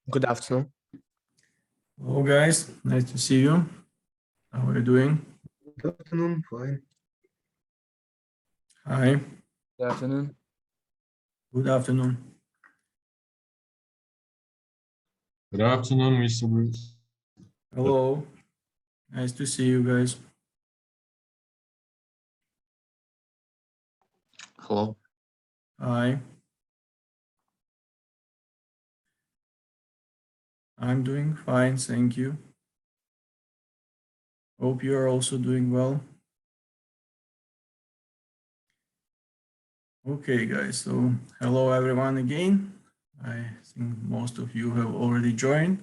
Good afternoon. Hello guys, nice to see you. How are you doing? Good afternoon. Fine. Hi, Good afternoon. good afternoon. Good afternoon, Mr. Brus. Hello, nice to see you guys. Hello. Hi. I'm doing fine, thank you. Hope you are also doing well. Okay guys, so hello everyone again. I think most of you have already joined.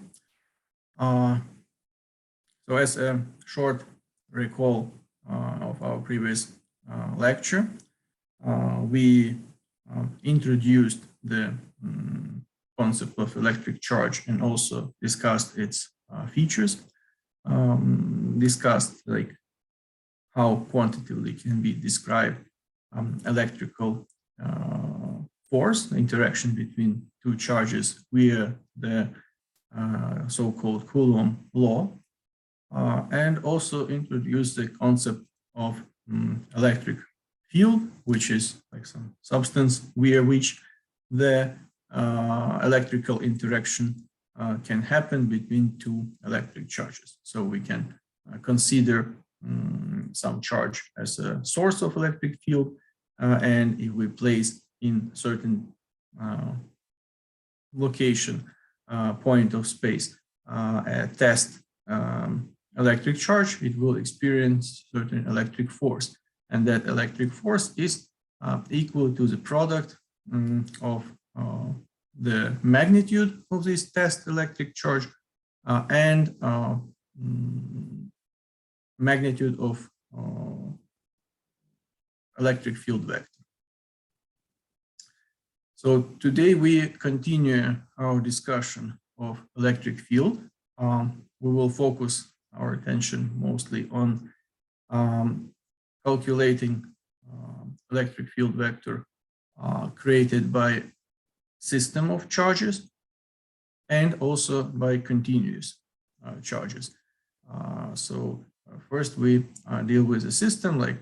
So as a short recall of our previous lecture, we introduced the concept of electric charge and also discussed its features, discussed like how quantitatively can be described electrical force, the interaction between two charges via the so-called Coulomb law, and also introduced the concept of electric field, which is like some substance via which the electrical interaction can happen between two electric charges. So we can consider some charge as a source of electric field, and if we place in certain location, point of space, a test electric charge, it will experience certain electric force, and that electric force is equal to the product of the magnitude of this test electric charge and magnitude of electric field vector. So today we continue our discussion of electric field. We will focus our attention mostly on calculating electric field vector created by system of charges and also by continuous charges. So first we deal with a system like,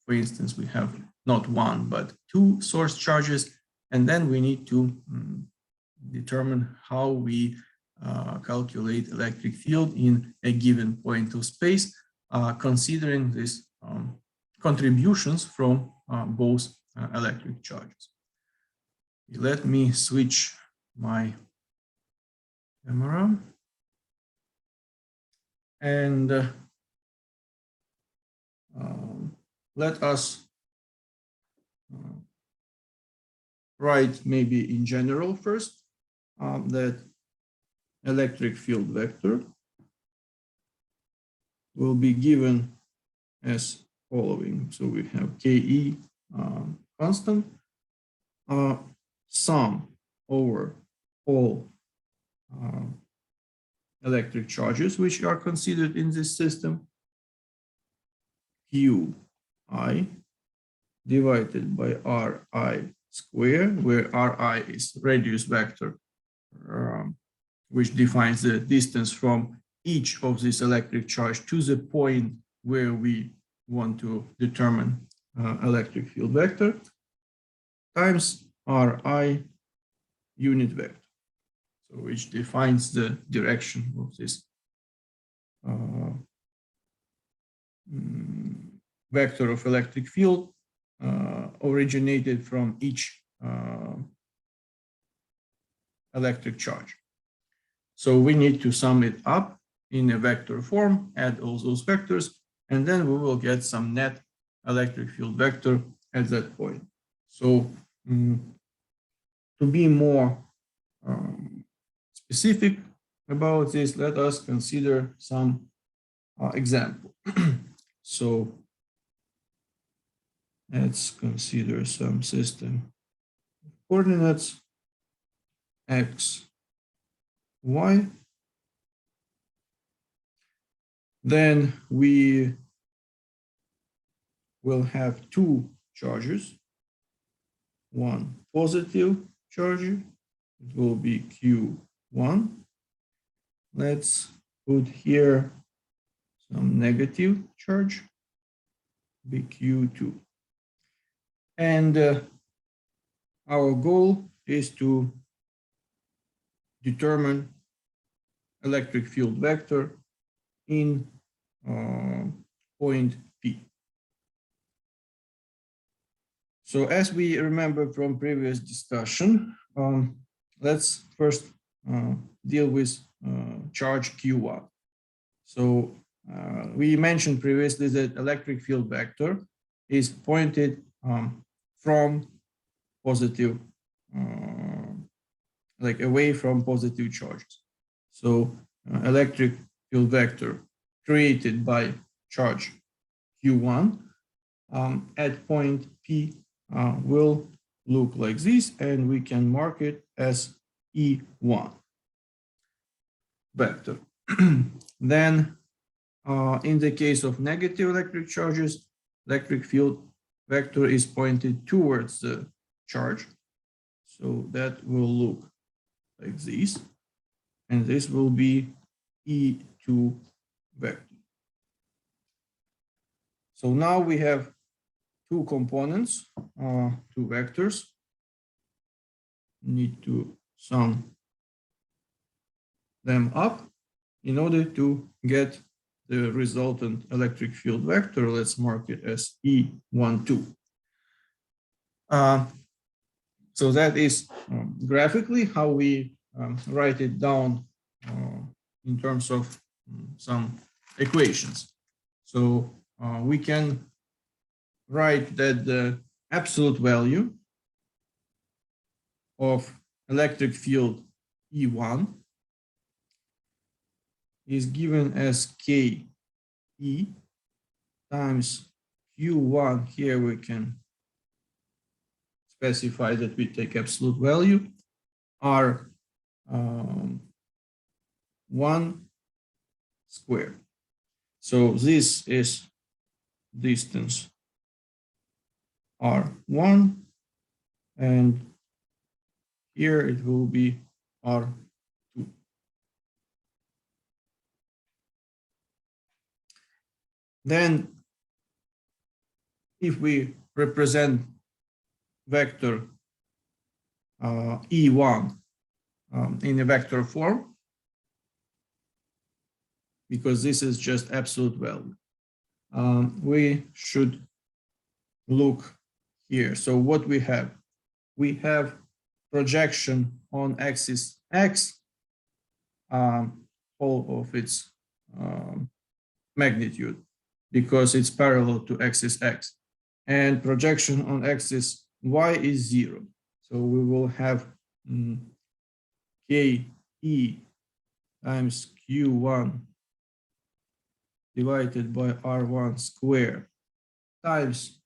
for instance, we have not one, but two source charges, and then we need to determine how we calculate electric field in a given point of space, considering these contributions from both electric charges. Let me switch my camera and let us write maybe in general first that electric field vector will be given as following. So we have Ke constant, sum over all electric charges which are considered in this system, Qi divided by Ri squared, where Ri is radius vector, which defines the distance from each of these electric charge to the point where we want to determine electric field vector, times Ri unit vector, so which defines the direction of this vector of electric field originated from each electric charge. So we need to sum it up in a vector form, add all those vectors, and then we will get some net electric field vector at that point. So to be more specific about this, let us consider some example. So let's consider some system coordinates x, y. Then we will have two charges, one positive charge, it will be Q 1. Let's put here some negative charge, BQ2. And our goal is to determine electric field vector in point P. So as we remember from previous discussion, let's first deal with charge Q1. So we mentioned previously that electric field vector is pointed from positive, like away from positive charges. So electric field vector created by charge Q1 at point P will look like this, and we can mark it as E1 vector. Then in the case of negative electric charges, electric field vector is pointed towards the charge. So that will look like this. And this will be E2 vector. So now we have two components, two vectors. Need to sum them up in order to get the resultant electric field vector. Let's mark it as E12. So that is graphically how we write it down in terms of some equations. So we can write that the absolute value of electric field E1 is given as Ke times Q1. Here we can specify that we take absolute value, R 1 squared. So this is distance R1, and here it will be R2. Then if we represent vector E1 in a vector form, because this is just absolute value, we should look here. So what we have? We have projection on axis X, all of its magnitude, because it's parallel to axis X, and projection on axis Y is 0. So we will have Ke times Q1 divided by R1 squared times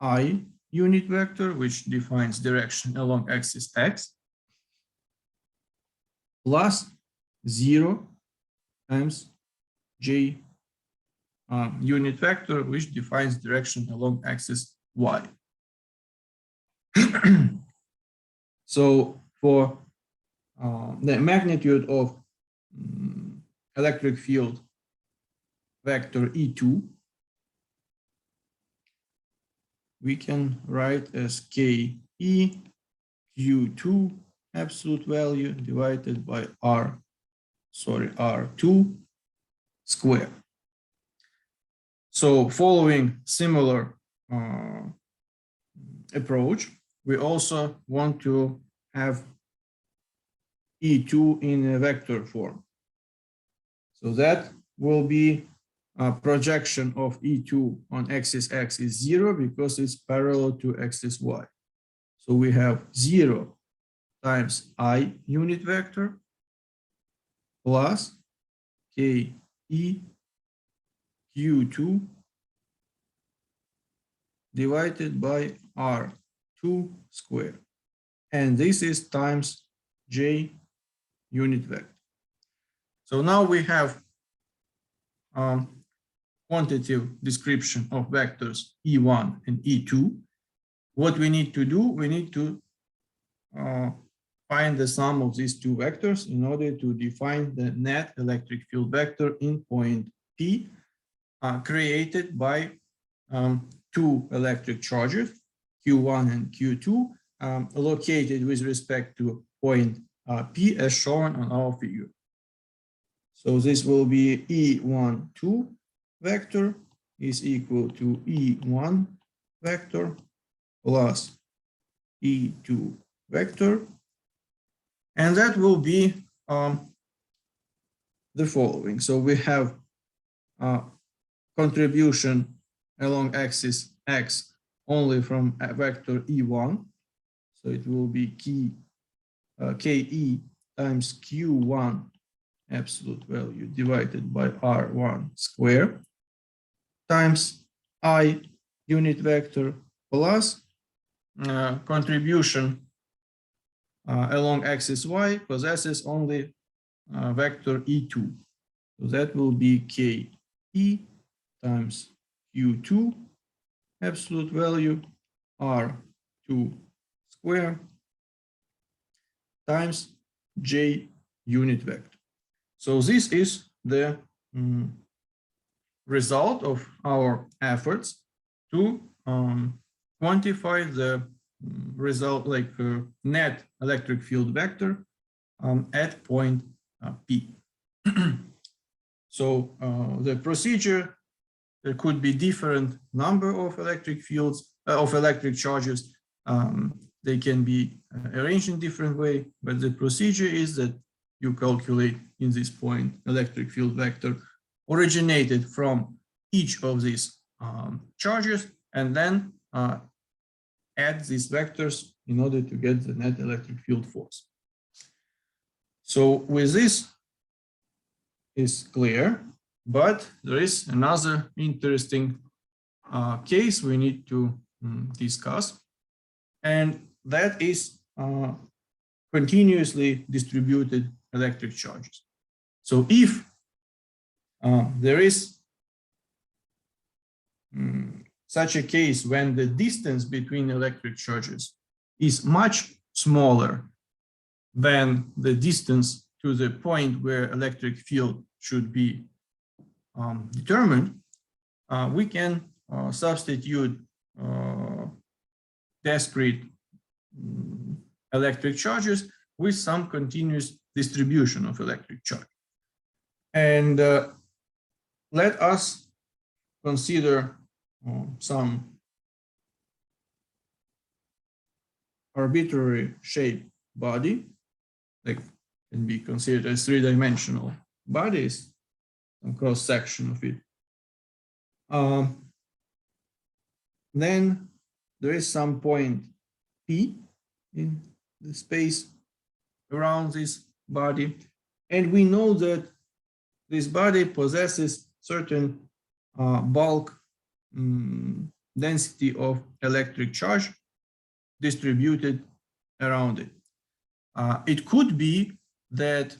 I unit vector, which defines direction along axis X, plus 0 times J unit vector, which defines direction along axis Y. So for the magnitude of electric field vector E2, we can write as Ke Q2 absolute value divided by R2 squared. So following similar approach, we also want to have E2 in a vector form. So that will be a projection of E2 on axis X is 0 because it's parallel to axis Y. So we have 0 times I unit vector plus Ke Q2 divided by R2 squared. And this is times J unit vector. So now we have quantitative description of vectors E1 and E2. What we need to do, we need to find the sum of these two vectors in order to define the net electric field vector in point P created by two electric charges, Q1 and Q2, located with respect to point P as shown on our figure. So this will be E12 vector is equal to E1 vector plus E2 vector. And that will be the following. So we have contribution along axis X only from a vector E1. So it will be KE times Q1 absolute value divided by R1 square times I unit vector plus contribution along axis Y possesses only vector E2. So that will be KE times Q2 absolute value R2 square times J unit vector. So this is the result of our efforts to quantify the result, like net electric field vector at point P. So the procedure, there could be different number of electric fields, of electric charges. They can be arranged in different way, but the procedure is that you calculate in this point electric field vector originated from each of these charges, and then add these vectors in order to get the net electric field force. So with this is clear, but there is another interesting case we need to discuss, and that is continuously distributed electric charges. So if there is such a case when the distance between electric charges is much smaller than the distance to the point where electric field should be determined, we can substitute discrete electric charges with some continuous distribution of electric charge. And let us consider some arbitrary shaped body, like can be considered as three-dimensional bodies, some cross section of it. Then there is some point P in the space around this body, and we know that this body possesses certain bulk density of electric charge distributed around it. It could be that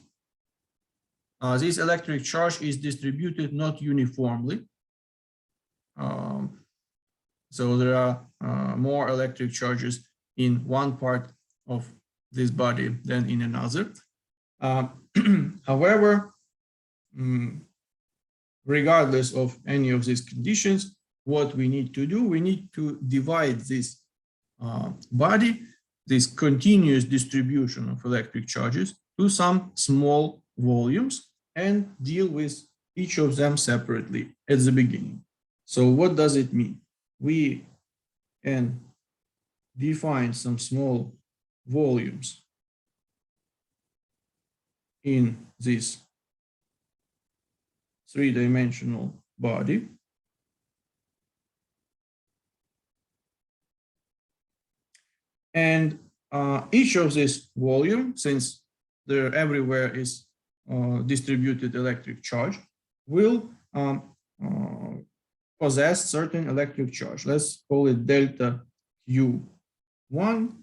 this electric charge is distributed not uniformly. So there are more electric charges in one part of this body than in another. However, regardless of any of these conditions, what we need to do, we need to divide this body, this continuous distribution of electric charges, to some small volumes and deal with each of them separately at the beginning. So what does it mean? We can define some small volumes in this three-dimensional body. And each of this volume, since there everywhere is distributed electric charge, will possess certain electric charge. Let's call it delta Q1,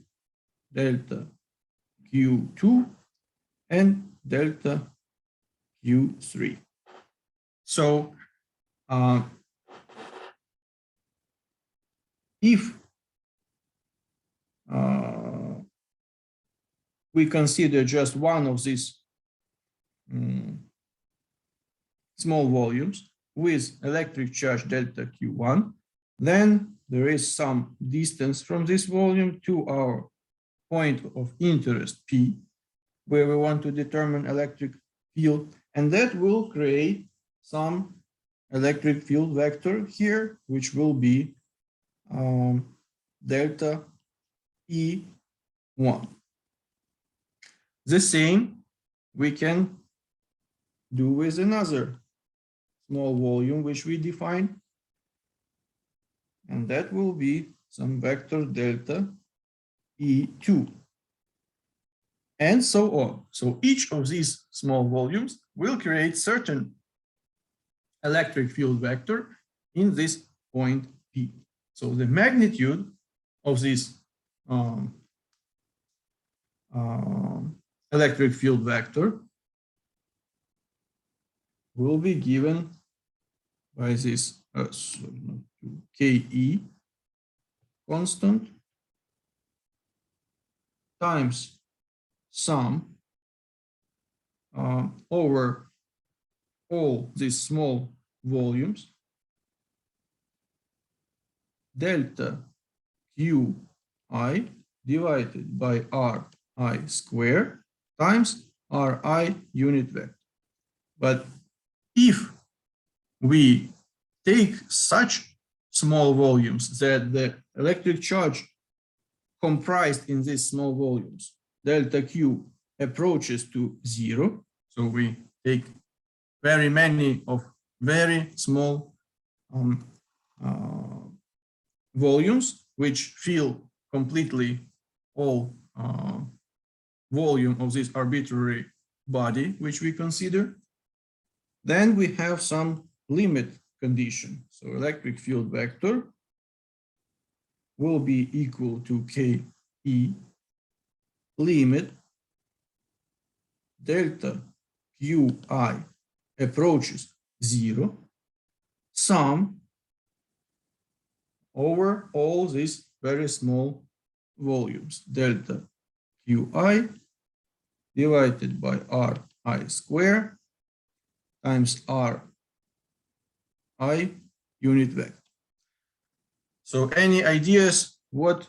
delta Q2, and delta Q3. So if we consider just one of these small volumes with electric charge delta Q1, then there is some distance from this volume to our point of interest P, where we want to determine electric field, and that will create some electric field vector here, which will be delta E1. The same we can do with another small volume which we define, and that will be some vector delta E2, and so on. So each of these small volumes will create certain electric field vector in this point P. So the magnitude of this electric field vector will be given by this Ke constant times sum over all these small volumes delta Qi divided by Ri squared times Ri unit vector. But if we take such small volumes that the electric charge comprised in these small volumes, delta Q, approaches to 0, so we take very many of very small volumes which fill completely all volume of this arbitrary body which we consider, then we have some limit condition. So electric field vector will be equal to Ke limit delta Qi approaches 0 sum over all these very small volumes delta Qi divided by Ri squared times Ri unit vector. So any ideas what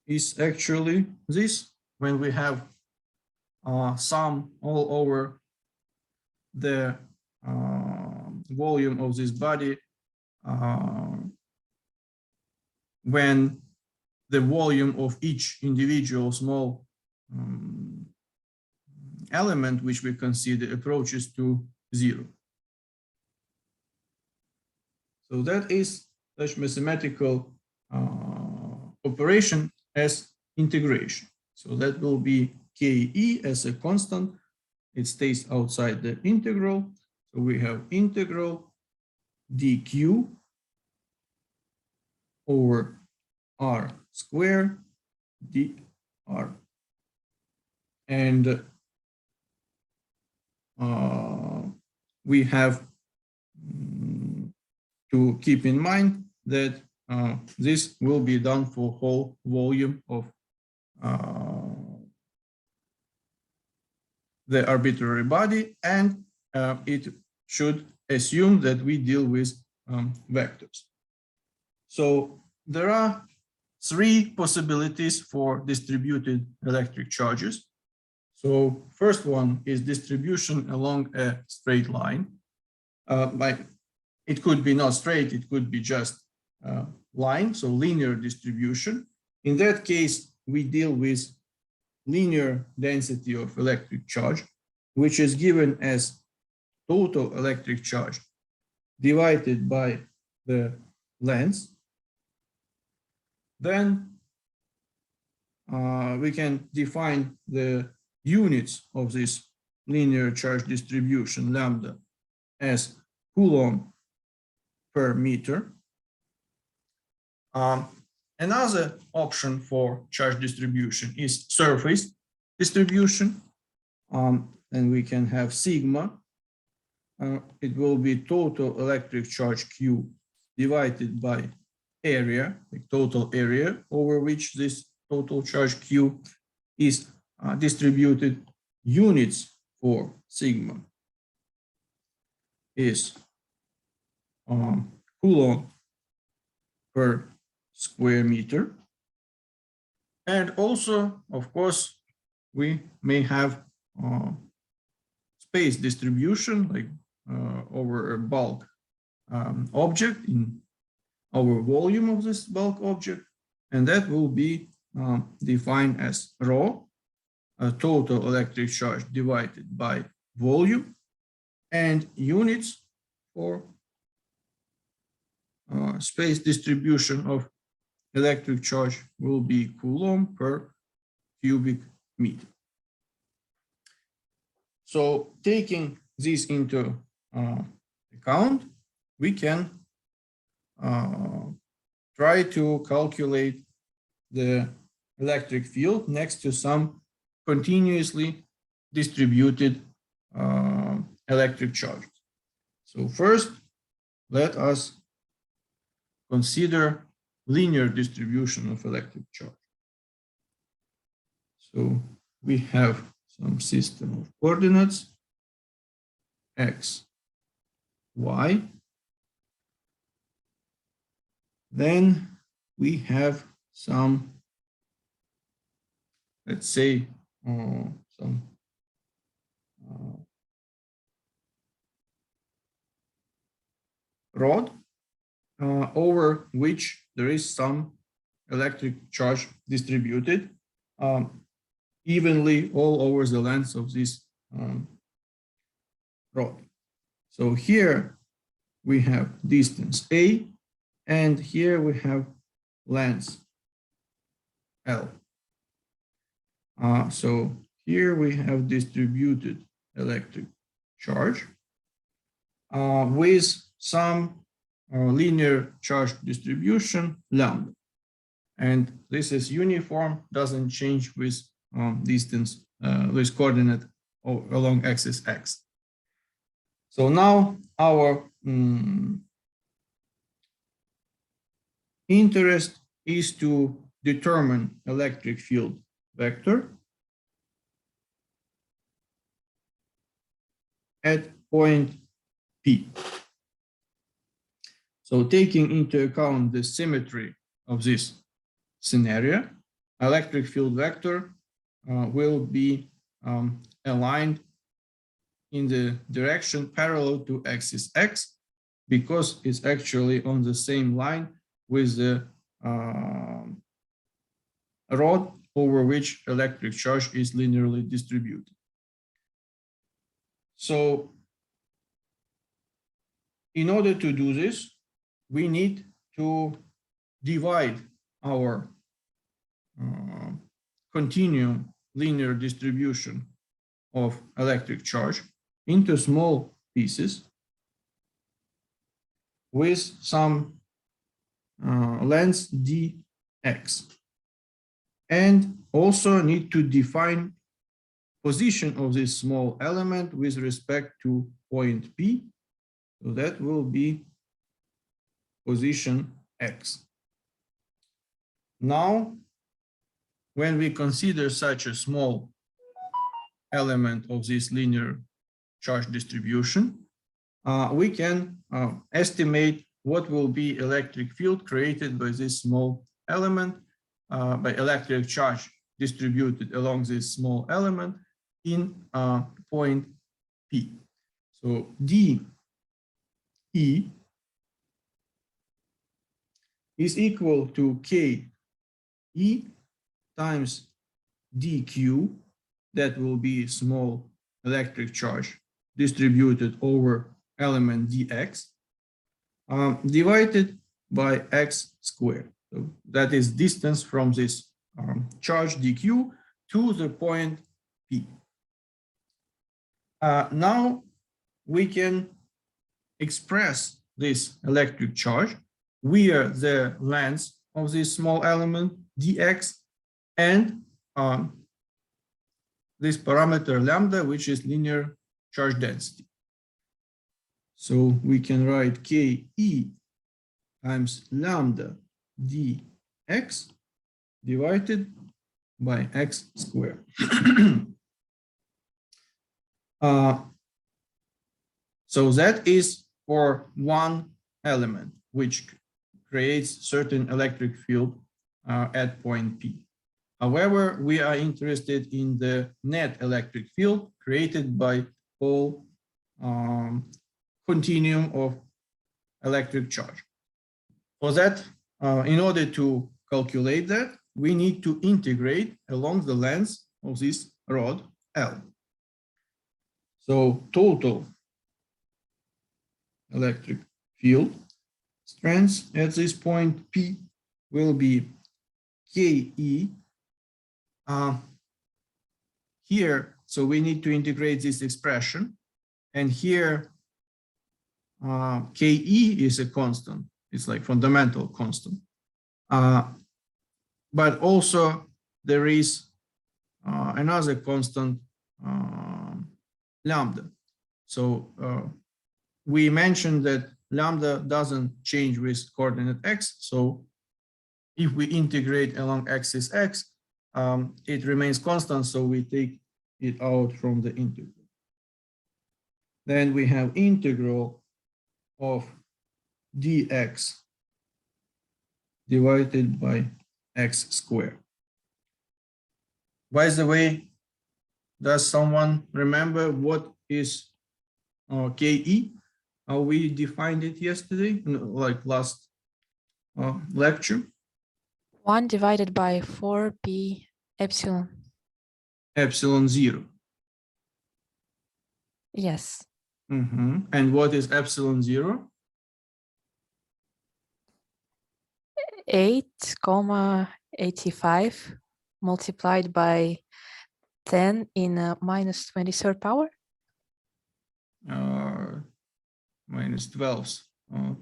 is actually this when we have sum all over the volume of this body when the volume of each individual small element which we consider approaches to 0. So that is such mathematical operation as integration. So that will be Ke as a constant. It stays outside the integral. So we have integral dq over r squared dr. And we have to keep in mind that this will be done for whole volume of the arbitrary body, and it should assume that we deal with vectors. So there are 3 possibilities for distributed electric charges. So first one is distribution along a straight line. Like it could be not straight, it could be just line, so linear distribution. In that case, we deal with linear density of electric charge, which is given as total electric charge divided by the length. Then we can define the units of this linear charge distribution, lambda, as Coulomb per meter. Another option for charge distribution is surface distribution. And we can have sigma. It will be total electric charge Q divided by area, the total area over which this total charge Q is distributed units for sigma is Coulomb per square meter. And also, of course, we may have space distribution, like over a bulk object in our volume of this bulk object, and that will be defined as rho, total electric charge divided by volume, and units for space distribution of electric charge will be Coulomb per cubic meter. So taking this into account, we can try to calculate the electric field next to some continuously distributed electric charge. So first, let us consider linear distribution of electric charge. So we have some system of coordinates, x, y. Then we have some, let's say, some rod over which there is some electric charge distributed evenly all over the length of this rod. So here we have distance A, and here we have length L. So here we have distributed electric charge with some linear charge distribution lambda. And this is uniform, doesn't change with distance, with coordinate along axis x. So now our interest is to determine electric field vector at point P. So taking into account the symmetry of this scenario, electric field vector will be aligned in the direction parallel to axis x, because it's actually on the same line with the rod over which electric charge is linearly distributed. So in order to do this, we need to divide our continuum linear distribution of electric charge into small pieces with some length dx, and also need to define position of this small element with respect to point P. So that will be position x. Now, when we consider such a small element of this linear charge distribution, we can estimate what will be electric field created by this small element, by electric charge distributed along this small element in point P. So dE is equal to KE times dQ, that will be small electric charge distributed over element dx, divided by x squared. So that is distance from this charge dq to the point P. Now we can express this electric charge via the length of this small element dx and this parameter lambda, which is linear charge density. So we can write Ke times lambda dx divided by x squared. So that is for one element, which creates certain electric field at point P. However, we are interested in the net electric field created by whole continuum of electric charge. For that, in order to calculate that, we need to integrate along the length of this rod L. So total electric field strength at this point P will be KE. Here, so we need to integrate this expression, and here KE is a constant. It's like fundamental constant. But also there is another constant, lambda. So we mentioned that lambda doesn't change with coordinate x. So if we integrate along axis x, it remains constant. So we take it out from the integral. Then we have integral of dx divided by x squared. By the way, does someone remember what is KE? How we defined it yesterday, like last lecture? 1 divided by 4p epsilon. Epsilon 0. Yes. And what is epsilon 0? 8,85 multiplied by 10 in minus 23rd power. Minus 12th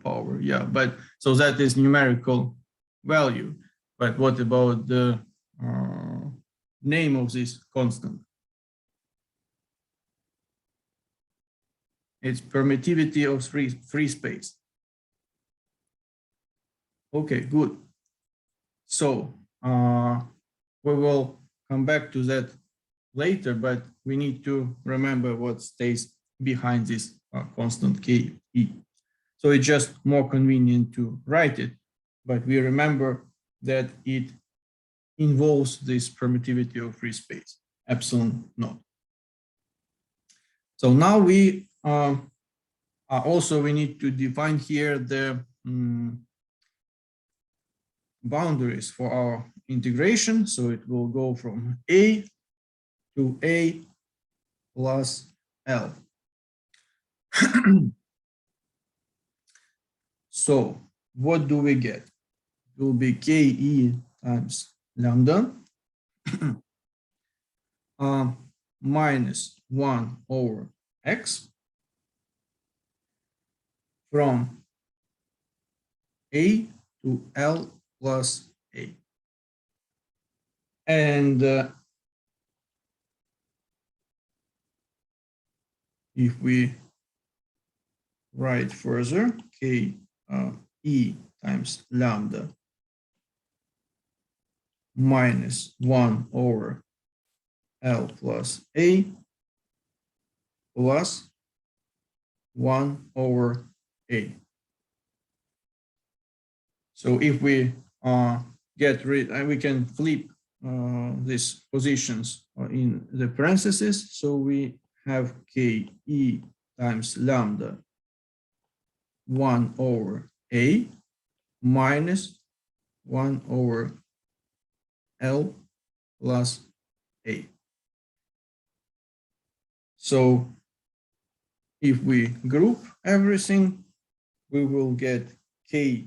power, yeah, but so that is numerical value. But what about the name of this constant? It's permittivity of free space. Okay, good. So we will come back to that later, but we need to remember what stays behind this constant KE. So it's just more convenient to write it, but we remember that it involves this permittivity of free space, epsilon naught. So now we also we need to define here the boundaries for our integration. So it will go from A to A plus L. So what do we get? It will be KE times lambda minus 1 over x from A to L plus A. And if we write further, K E times lambda minus 1 over L plus A plus 1 over A. So if we get rid, and we can flip these positions in the parentheses, so we have KE times lambda 1 over A minus 1 over L plus A. So if we group everything, we will get KE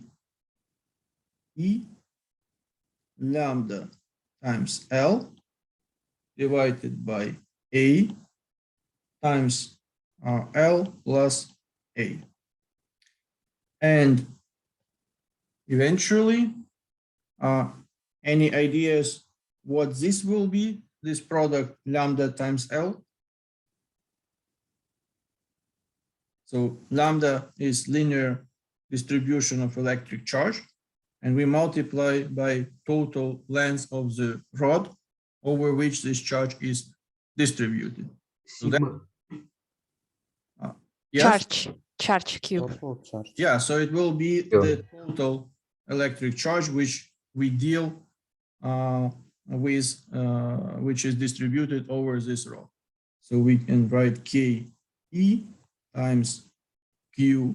lambda times L divided by A times L plus A. And eventually, any ideas what this will be, this product lambda times L? So lambda is linear distribution of electric charge, and we multiply by total length of the rod over which this charge is distributed. So that, Sigma. yes? Charge cube. Total charge. Yeah, so it will be Yeah. the total electric charge which we deal with, which is distributed over this rod. So we can write Ke times Q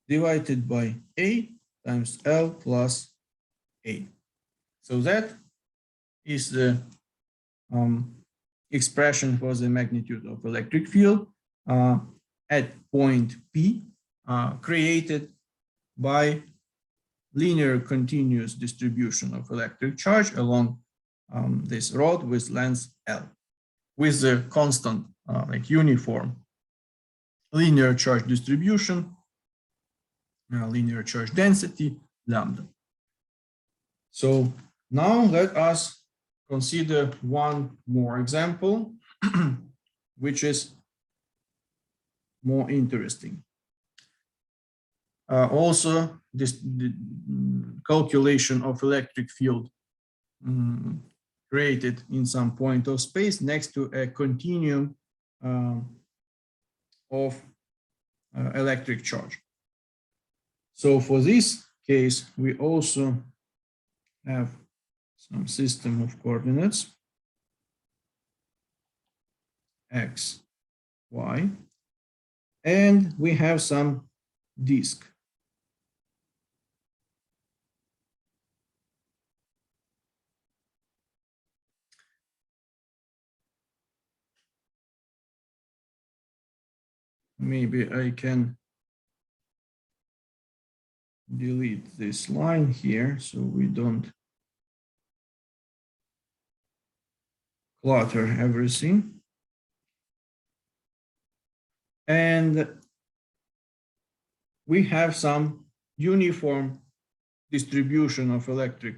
divided by A times L plus A. So that is the expression for the magnitude of electric field at point P created by linear continuous distribution of electric charge along this rod with length L, with the constant, like uniform linear charge distribution, linear charge density, lambda. So now let us consider one more example, which is more interesting. Also, the calculation of electric field created in some point of space next to a continuum of electric charge. So for this case, we also have some system of coordinates x, y, and we have some disk. Maybe I can delete this line here so we don't clutter everything. And we have some uniform distribution of electric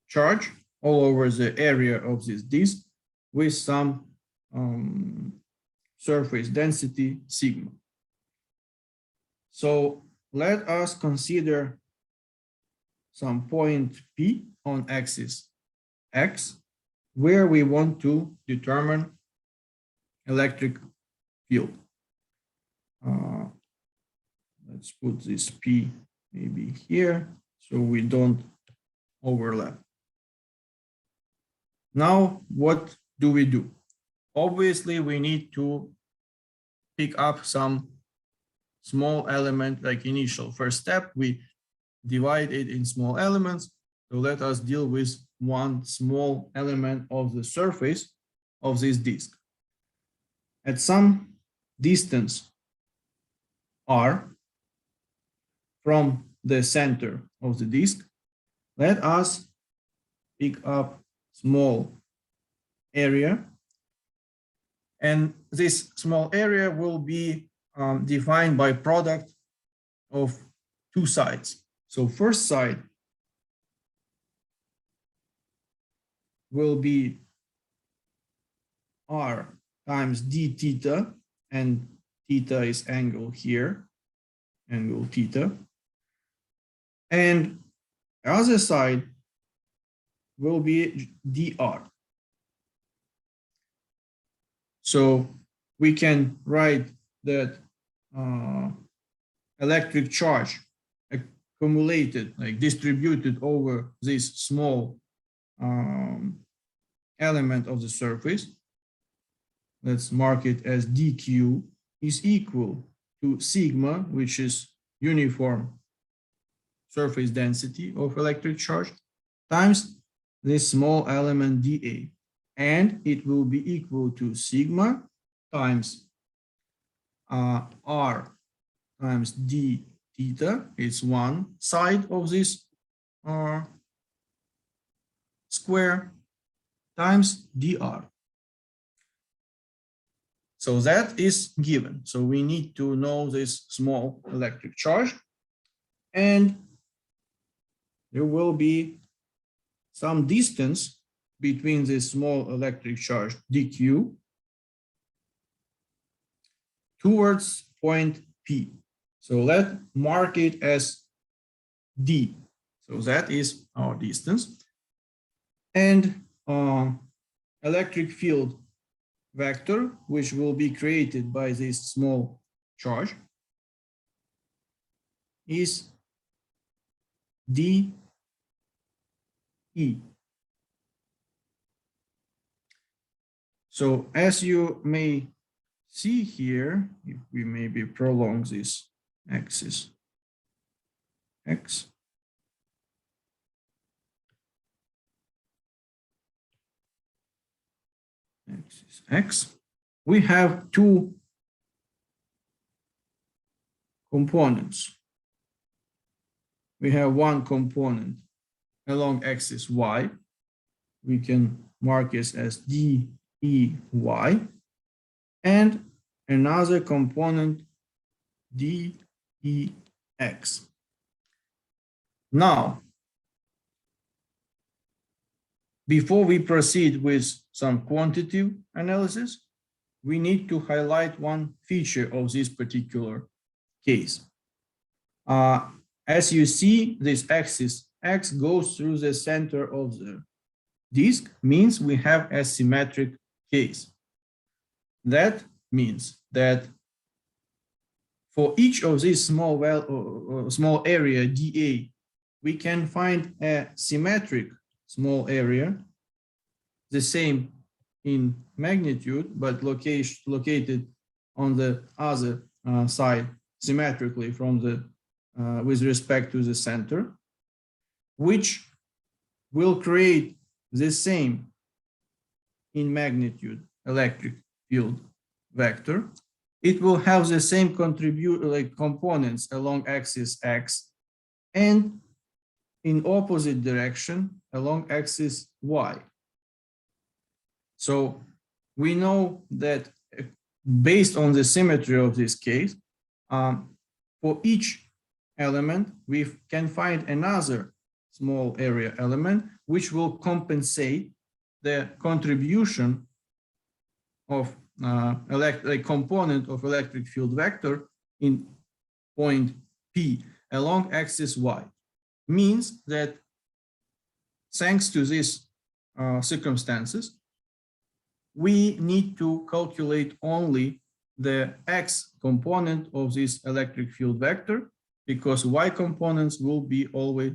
charge all over the area of this disk with some surface density sigma. So let us consider some point P on axis X, where we want to determine electric field. Let's put this P maybe here so we don't overlap. Now, what do we do? Obviously, we need to pick up some small element like initial first step. We divide it in small elements. So let us deal with one small element of the surface of this disk. At some distance r from the center of the disk, let us pick up small area. And this small area will be defined by product of two sides. So first side will be r times d theta, and theta is angle here, angle theta. And the other side will be dr. So we can write that electric charge accumulated, like distributed over this small element of the surface, let's mark it as dq, is equal to sigma, which is uniform surface density of electric charge, times this small element dA. And it will be equal to sigma times r times d theta. It's one side of this square times dr. So that is given. So we need to know this small electric charge, and there will be some distance between this small electric charge dq towards point P. So let's mark it as d. So that is our distance. And electric field vector, which will be created by this small charge, is dE. So as you may see here, if we maybe prolong this axis X, axis X, we have two components. We have one component along axis Y. We can mark this as DEY, and another component DEX. Now, before we proceed with some quantitative analysis, we need to highlight one feature of this particular case. As you see, this axis X goes through the center of the disk, means we have a symmetric case. That means that for each of these small area dA, we can find a symmetric small area, the same in magnitude, but located on the other side symmetrically from the with respect to the center, which will create the same in magnitude electric field vector. It will have the same components along axis X and in opposite direction along axis Y. So we know that based on the symmetry of this case, for each element, we can find another small area element which will compensate the contribution of a component of electric field vector in point P along axis Y. Means that thanks to these circumstances, we need to calculate only the X component of this electric field vector, because Y components will be always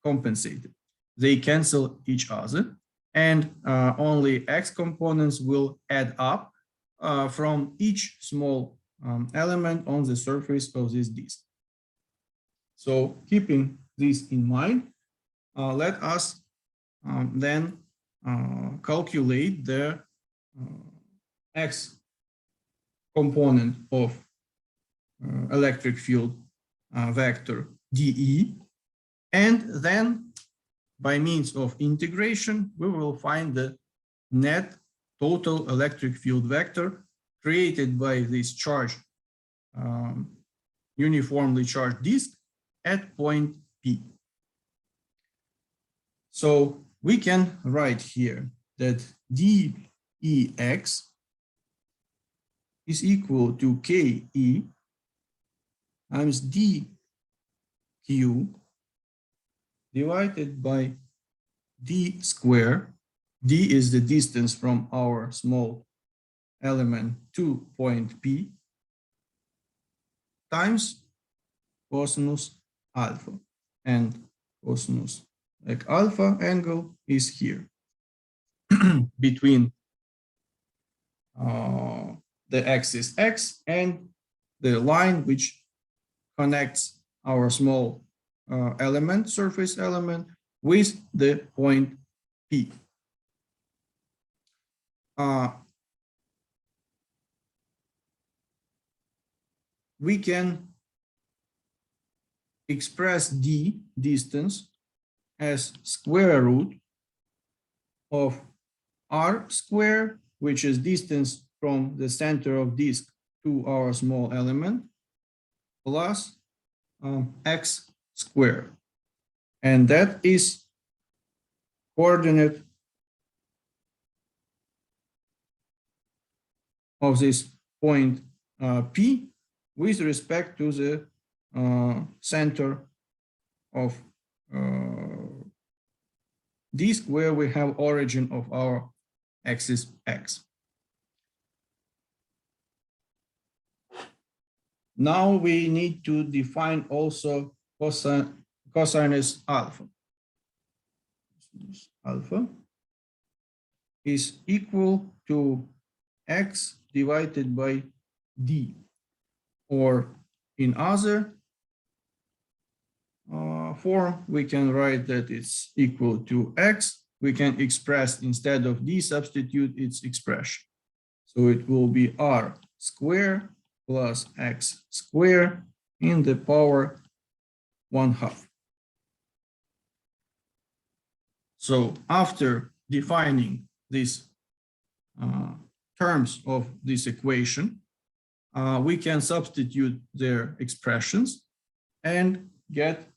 compensated. They cancel each other, and only X components will add up from each small element on the surface of this disk. So keeping this in mind, let us then calculate the X component of electric field vector dE, and then by means of integration, we will find the net total electric field vector created by this charged, uniformly charged disk at point P. So we can write here that dEx is equal to KE times dQ divided by d square. D is the distance from our small element to point P times cosinus alpha, and cosinus alpha angle is here between the axis X and the line which connects our small surface element with the point P. We can express d distance as square root of r square, which is distance from the center of disk to our small element, plus x squared. And that is coordinate of this point P with respect to the disk where we have origin of our axis x. Now we need to define also cosinus alpha. Alpha is equal to x divided by d, or in other form, we can write that it's equal to x. We can express, instead of d, substitute its expression. So it will be r squared plus x squared in the power 1/2. So after defining these terms of this equation, we can substitute their expressions and get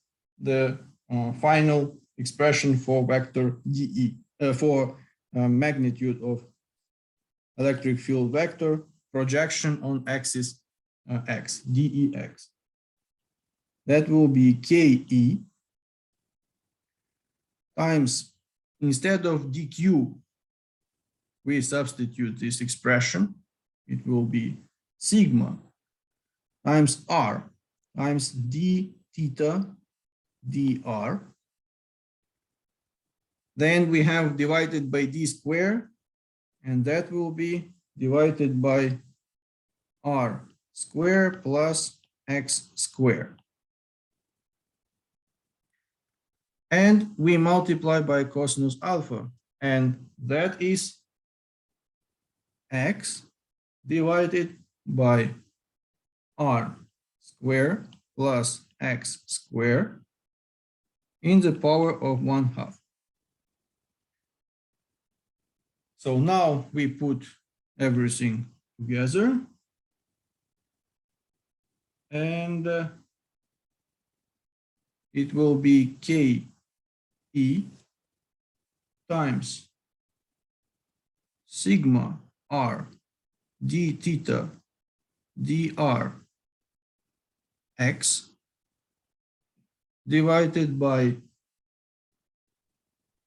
the final expression for vector dE, for magnitude of electric field vector projection on axis x, dEx. That will be KE times, instead of dq, we substitute this expression. It will be sigma times r times d theta dr. Then we have divided by d squared, and that will be divided by r squared plus x squared. And we multiply by cosinus alpha, and that is x divided by r squared plus x squared in the power of 1/2. So now we put everything together, and it will be KE times sigma r d theta dr x divided by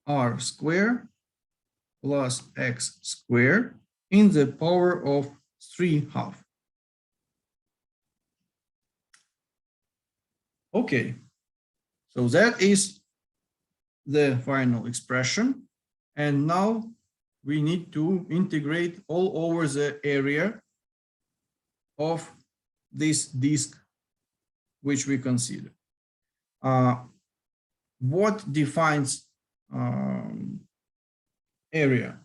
r squared plus x squared in the power of 3/2. Okay, so that is the final expression. And now we need to integrate all over the area of this disk which we consider. What defines area?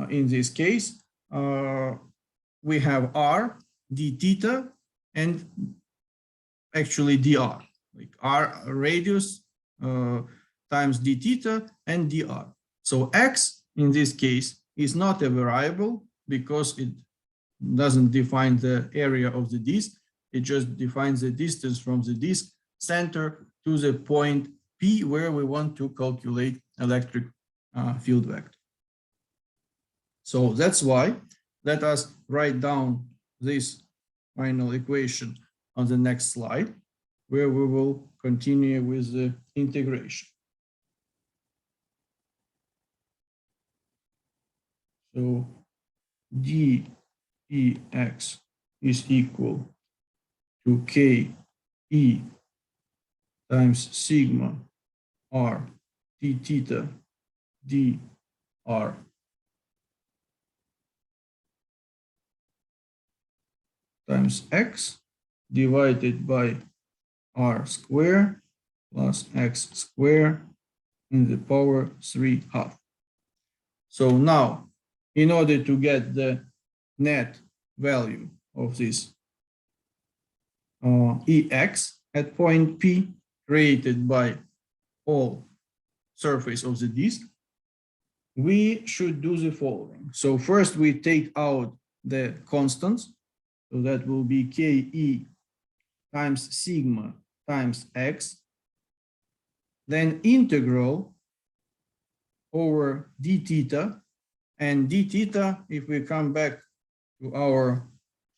In this case, we have r, d theta, and actually dr, like r radius times d theta and dr. So x in this case is not a variable because it doesn't define the area of the disk. It just defines the distance from the disk center to the point P where we want to calculate electric field vector. So that's why let us write down this final equation on the next slide, where we will continue with the integration. So dEx is equal to KE times sigma r d theta dr times x divided by r squared plus x squared in the power 3/2. So now, in order to get the net value of this Ex at point P created by all surface of the disk, we should do the following. So first we take out the constants. So that will be KE times sigma times x, then integral over d theta, and d theta, if we come back to our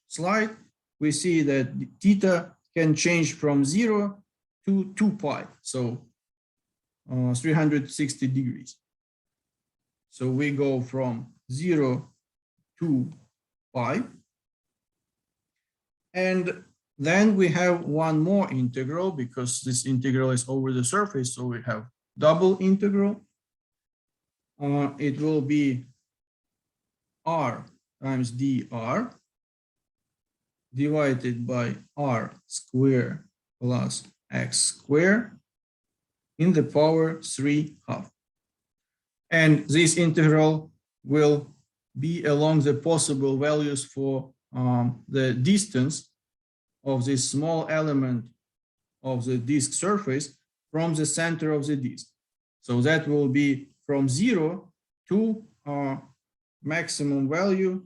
slide, we see that theta can change from 0 to 2 pi. So 360 degrees. So we go from 0 to pi. And then we have one more integral because this integral is over the surface. So we have double integral. It will be r times dr divided by r squared plus x squared in the power 3/2. And this integral will be along the possible values for the distance of this small element of the disk surface from the center of the disk. So that will be from 0 to maximum value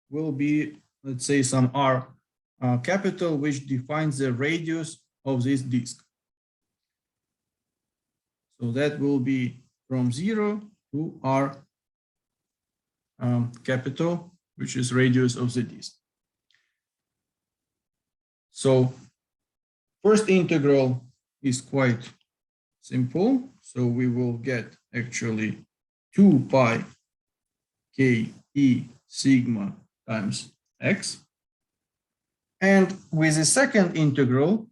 will be, let's say, some r capital, which defines the radius of this disk. So that will be from 0 to r capital, which is radius of the disk. So first integral is quite simple. So we will get actually 2 pi k e sigma times x. And with the second integral,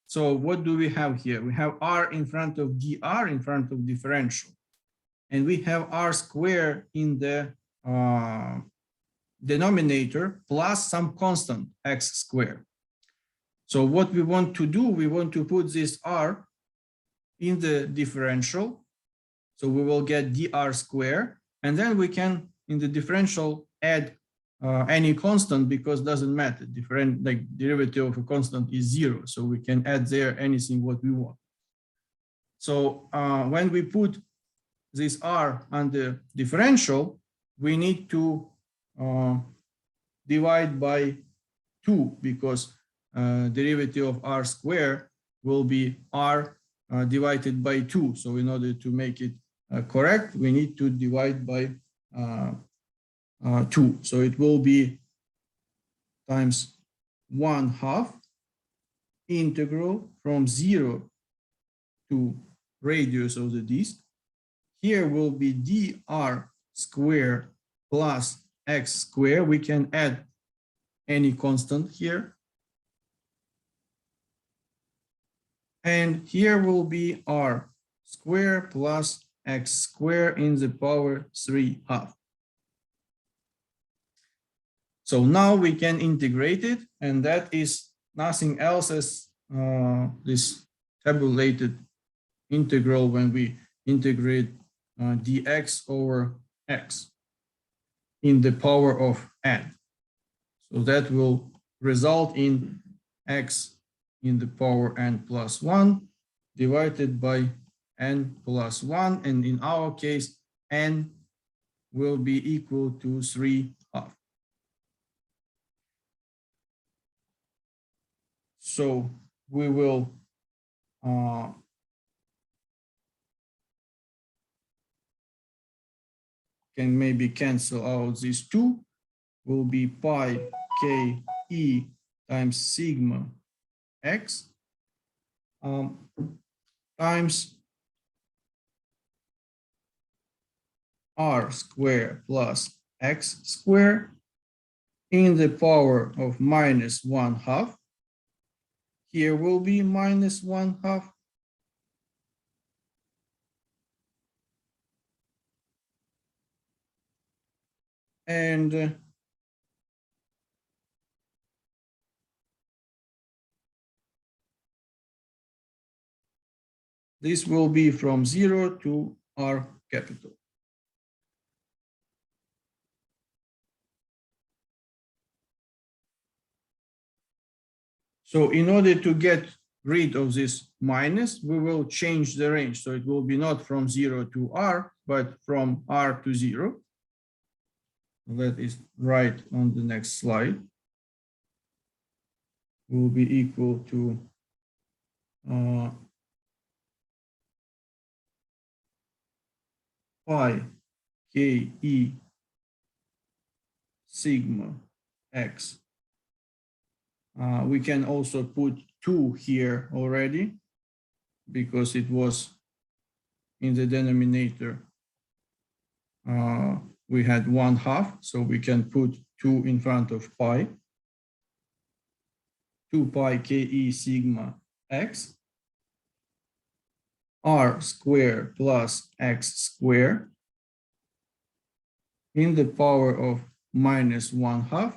so what do we have here? We have r in front of dr in front of differential. And we have r squared in the denominator plus some constant x squared. So what we want to do, we want to put this r in the differential. So we will get dr squared, and then we can, in the differential, add any constant because it doesn't matter. Different, like derivative of a constant is 0. So we can add there anything what we want. So when we put this r on the differential, we need to divide by 2 because derivative of r squared will be r divided by 2. So in order to make it correct, we need to divide by 2. So it will be times 1/2 integral from 0 to radius of the disk. Here will be dr squared plus x squared. We can add any constant here. And here will be r squared plus x squared in the power 3/2. So now we can integrate it, and that is nothing else as this tabulated integral when we integrate dx over x in the power of n. So that will result in x in the power n plus 1 divided by n plus 1. And in our case, n will be equal to 3/2. So we will can maybe cancel out these 2. Will be pi k e times sigma x times r squared plus x squared in the power of minus 1/2. Here will be minus 1/2. And this will be from 0 to r capital. So in order to get rid of this minus, we will change the range. So it will be not from 0 to r, but from r to 0. That is right on the next slide. Will be equal to pi k e sigma x. We can also put 2 here already because it was in the denominator, we had 1/2, so we can put 2 in front of pi. 2 pi ke sigma x r squared plus x squared in the power of minus 1/2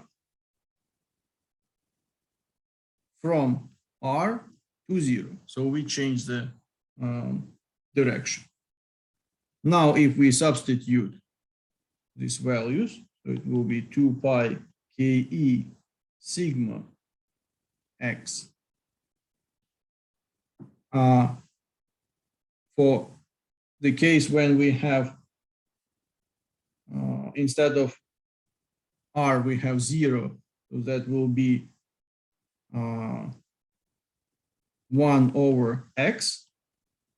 from r to 0. So we change the direction. Now, if we substitute these values, so it will be 2 pi ke sigma x for the case when we have instead of r we have 0, so that will be 1 over x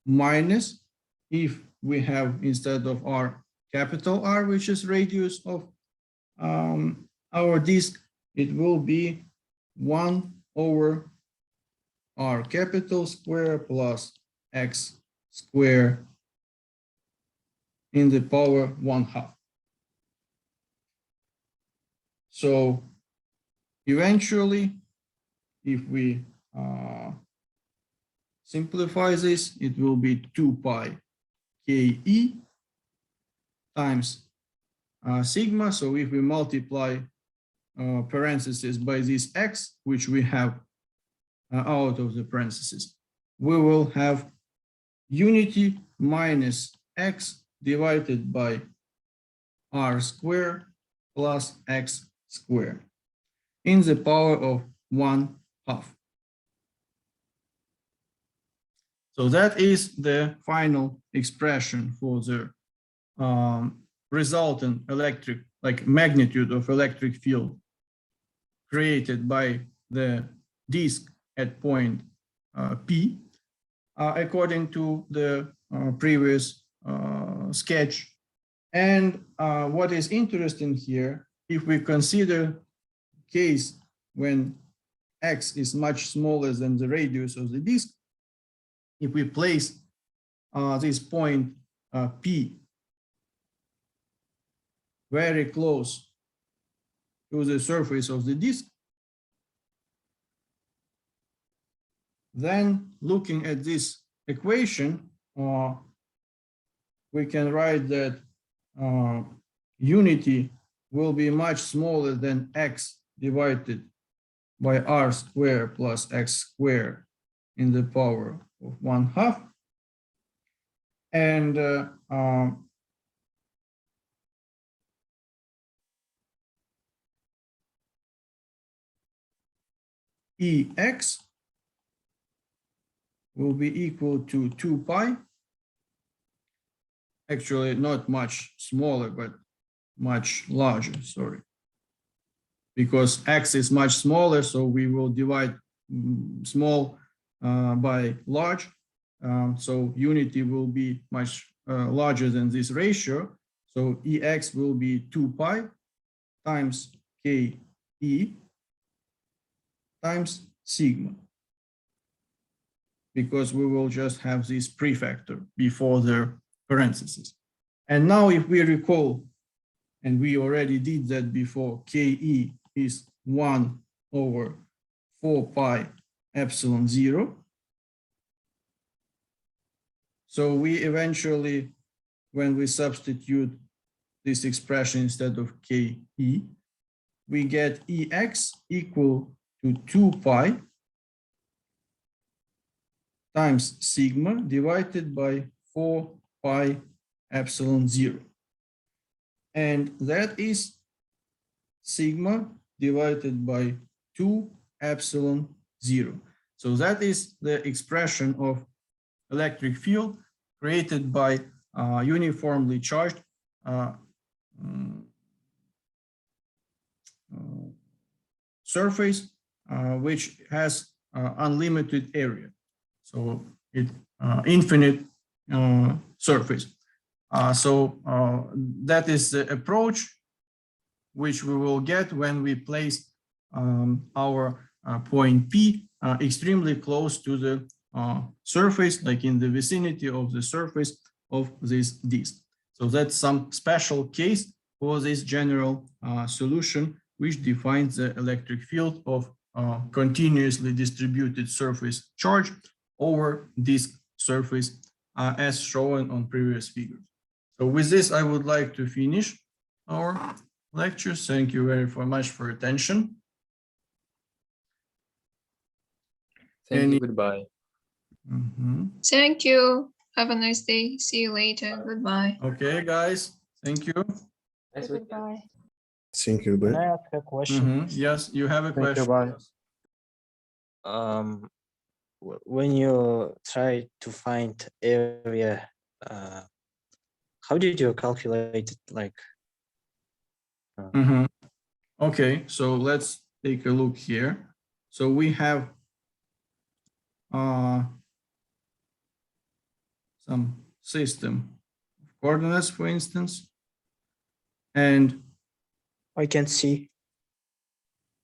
minus, if we have instead of r capital R, which is radius of our disk, it will be 1 over r capital square plus x square in the power 1/2. So eventually, if we simplify this, it will be 2 pi ke times sigma. So if we multiply parentheses by this x, which we have out of the parentheses, we will have unity minus x divided by r squared plus x squared in the power of 1/2. So that is the final expression for the resultant electric, like magnitude of electric field created by the disk at point P, according to the previous sketch. And what is interesting here, if we consider case when x is much smaller than the radius of the disk, if we place this point P very close to the surface of the disk, then looking at this equation, we can write that unity will be much smaller than x divided by r squared plus x squared in the power of 1/2. And Ex will be equal to 2 pi. Actually, not much smaller, but much larger, sorry. Because x is much smaller, so we will divide small by large. So unity will be much larger than this ratio. So Ex will be 2 pi times Ke times sigma, because we will just have this prefactor before the parentheses. And now if we recall, and we already did that before, Ke is 1 over 4 pi epsilon 0. So we eventually, when we substitute this expression instead of Ke, we get Ex equal to 2 pi times sigma divided by 4 pi epsilon 0. And that is sigma divided by 2 epsilon 0. So that is the expression of electric field created by uniformly charged surface which has unlimited area. So it infinite surface. So that is the approach which we will get when we place our point P extremely close to the surface, like in the vicinity of the surface of this disk. So that's some special case for this general solution, which defines the electric field of continuously distributed surface charge over disk surface as shown on previous figures. So with this, I would like to finish our lecture. Thank you very much for your attention. Thank you. Goodbye. Thank you. Have a nice day. See you later. Goodbye. Okay, guys. Thank you. Nice weekend. Goodbye. Thank you. Can I Bye. ask a question? Yes, you have a Thank you, question. bye. When you try to find area, how did you calculate it? Like, Okay, so let's take a look here. So we have some system of coordinates, for instance, and I can see.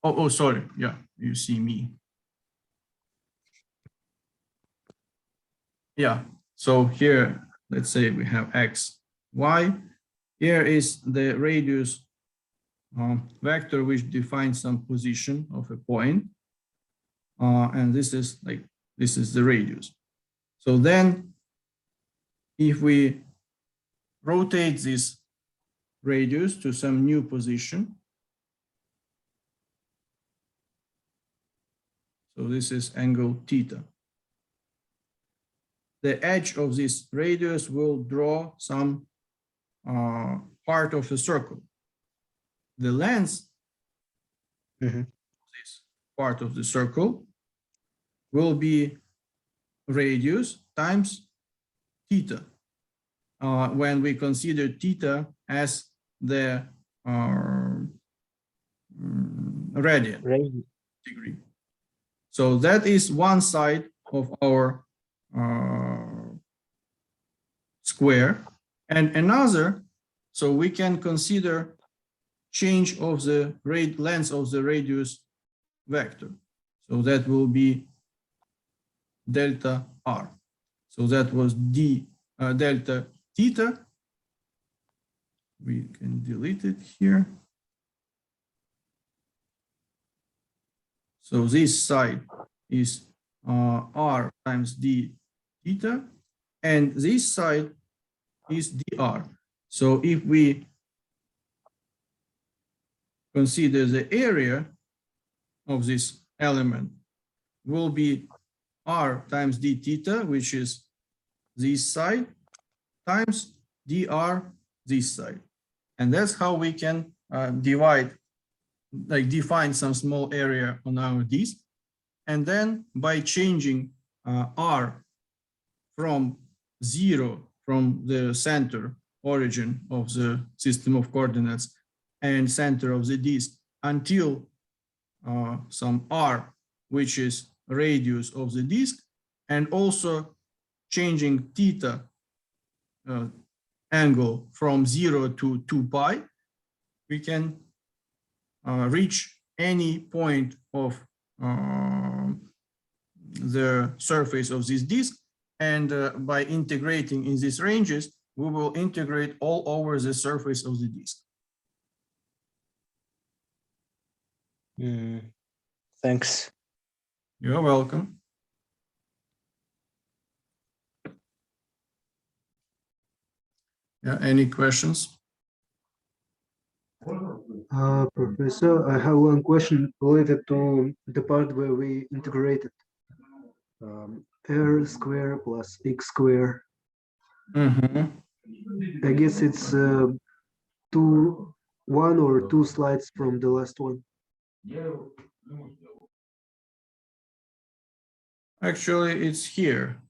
oh, sorry, yeah, you see me. Yeah, so here, let's say we have x, y. Here is the radius vector which defines some position of a point, and this is the radius. So then, if we rotate this radius to some new position, so this is angle theta. The edge of this radius will draw some part of the circle. The length of this part of the circle will be radius times theta, when we consider theta as the radian degree. So that is one side of our square, and another, so we can consider change of the length of the radius vector. So that will be delta r. So that was delta theta. We can delete it here. So this side is r times d theta, and this side is dr. So if we consider the area of this element, will be r times d theta, which is this side, times dr this side. And that's how we can define some small area on our disk. And then by changing r from 0, from the center origin of the system of coordinates and center of the disk, until some r, which is radius of the disk, and also changing theta angle from 0 to 2 pi, we can reach any point of the surface of this disk. And by integrating in these ranges, we will integrate all over the surface of the disk. Thanks. You're welcome. Yeah, any questions? Professor, I have one question related to the part where we integrated r square plus x square. I guess it's one or two slides from the last one. Actually, it's here.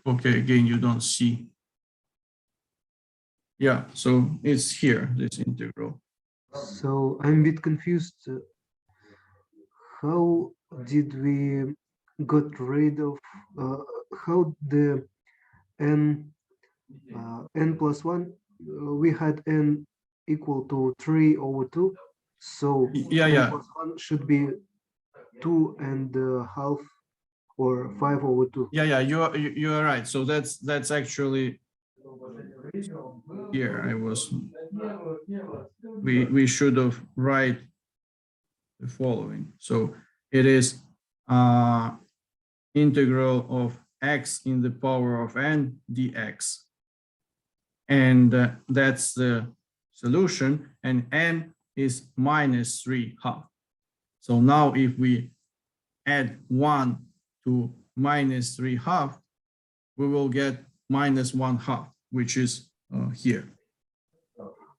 Okay, again, you don't see. Yeah, so it's here, this integral. So I'm a bit confused. How did we got rid of how the n plus 1, we had n equal to 3 over 2, so Yeah. n plus 1 should be 2.5 or 5/2. Yeah, you are right. So that's actually here. We should have write the following. So it is integral of x in the power of n dx, and that's the solution. And n is -3/2. So now if we add 1 to -3/2, we will get -1/2, which is here.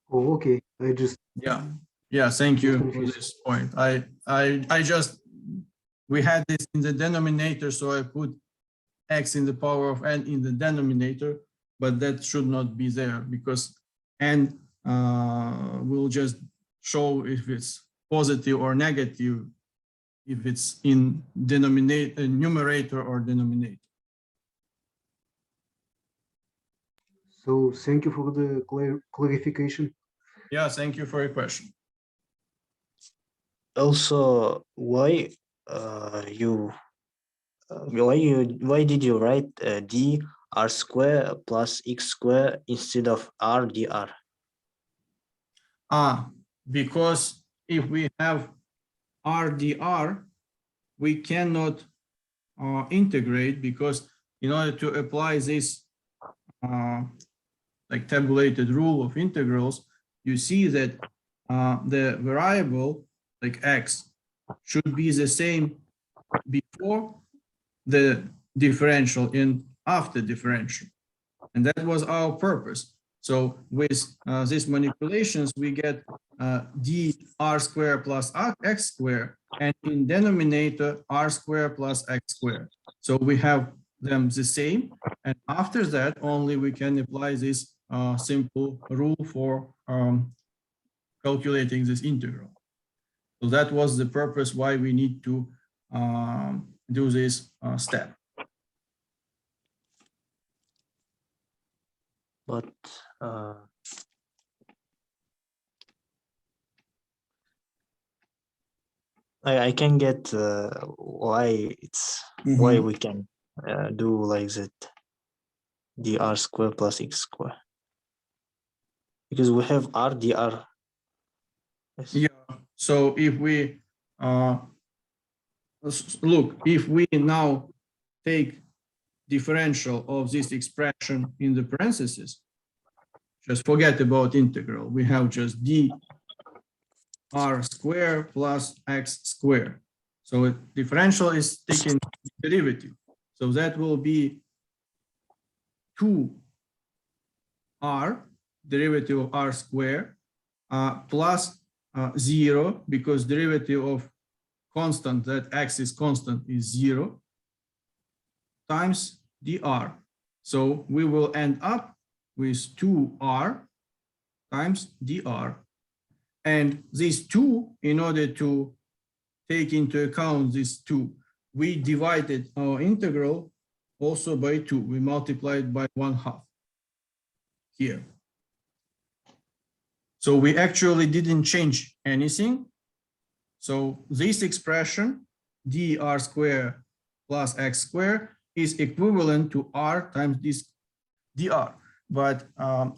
Oh, okay. Yeah, thank you for confused. this point. We had this in the denominator, so I put x in the power of n in the denominator, but that should not be there because n will just show if it's positive or negative, if it's in numerator or denominator. So thank you for the clarification. Yeah, thank you for your question. Also, why did you write d r square plus x square instead of r dr? Because if we have RDR, we cannot integrate, because in order to apply this like tabulated rule of integrals, you see that the variable like x should be the same before the differential and after differential. And that was our purpose. So with these manipulations, we get dr squared plus x squared, and in denominator r squared plus x squared. So we have them the same, and after that only we can apply this simple rule for calculating this integral. So that was the purpose why we need to do this step. But I can get why why we can do like that, dr square plus x square, because we have r dr. Yes. Yeah. So if we look, if we now take differential of this expression in the parentheses, just forget about integral. We have just d r squared plus x squared. So differential is taking derivative. So that will be 2r, derivative of r squared, plus 0, because derivative of constant, that x is constant, is 0, times dr. So we will end up with 2r times dr. And these 2, in order to take into account these 2, we divided our integral also by 2. We multiplied by 1/2 here. So we actually didn't change anything. So this expression, dr squared plus x squared, is equivalent to r times this dr. But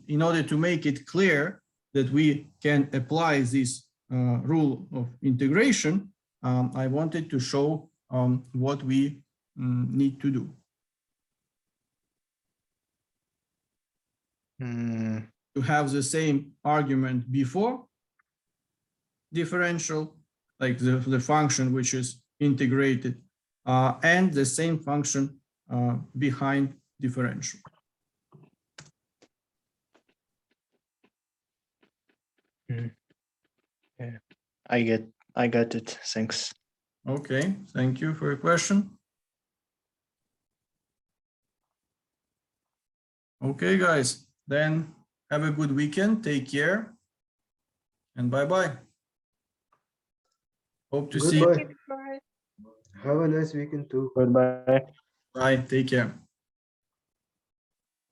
in order to make it clear that we can apply this rule of integration, I wanted to show what we need to do. To have the same argument before differential, like the function which is integrated, and the same function behind differential. Yeah, I got it. Thanks. Okay, thank you for your question. Okay, guys, then have a good weekend. Take care, and bye-bye. Hope to see you. Goodbye. Have a nice weekend too. Goodbye. Bye, take care.